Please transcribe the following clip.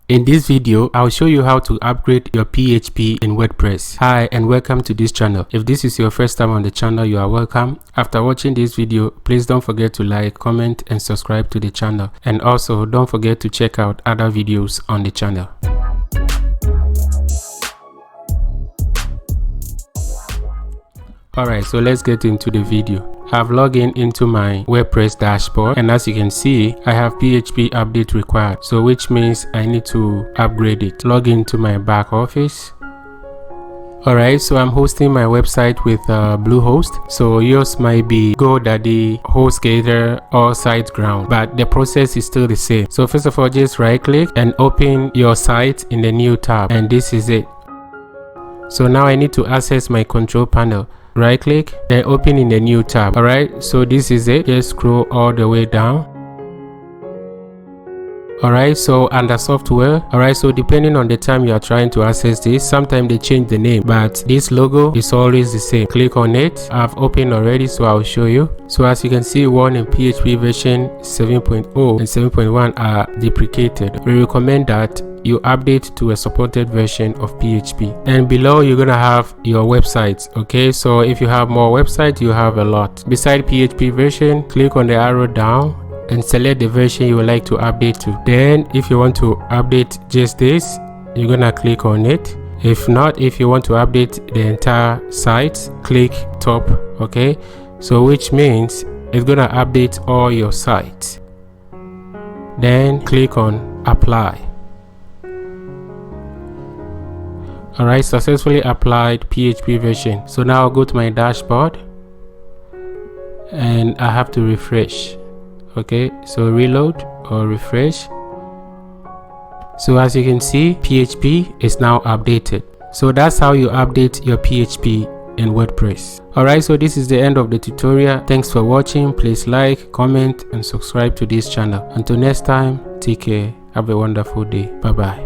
In this video, I'll show you how to upgrade your PHP in WordPress. Hi and welcome to this channel. If this is your first time on the channel, you are welcome. After watching this video, please don't forget to like, comment and subscribe to the channel. And also don't forget to check out other videos on the channel. Alright, so let's get into the video. I've logged into my WordPress dashboard, and as you can see, I have PHP update required, so which means I need to upgrade it. Log into my back office. Alright, so I'm hosting my website with Bluehost, so yours might be GoDaddy, HostGator or SiteGround, but the process is still the same. So first of all, just right click and open your site in the new tab, and this is it. So now I need to access my control panel. Right click, then open in the new tab. Alright, so this is it. Just scroll all the way down. Alright, so under software. Alright, so depending on the time you are trying to access this, sometimes they change the name, but this logo is always the same. Click on it. I've opened already, so I'll show you. So as you can see, one in PHP version 7.0 and 7.1 are deprecated. We recommend that you update to a supported version of PHP, and below you're gonna have your websites. Okay, so if you have more websites, you have a lot. Beside PHP version, click on the arrow down and select the version you would like to update to. Then if you want to update just this, you're gonna click on it. If not, if you want to update the entire site, click top. Okay, so which means it's gonna update all your sites. Then click on apply. Alright, successfully applied PHP version. So now I'll go to my dashboard and I have to refresh. Okay, so reload or refresh. So as you can see, PHP is now updated. So that's how you update your PHP in WordPress. Alright, so this is the end of the tutorial. Thanks for watching. Please like, comment and subscribe to this channel. Until next time, take care. Have a wonderful day. Bye bye.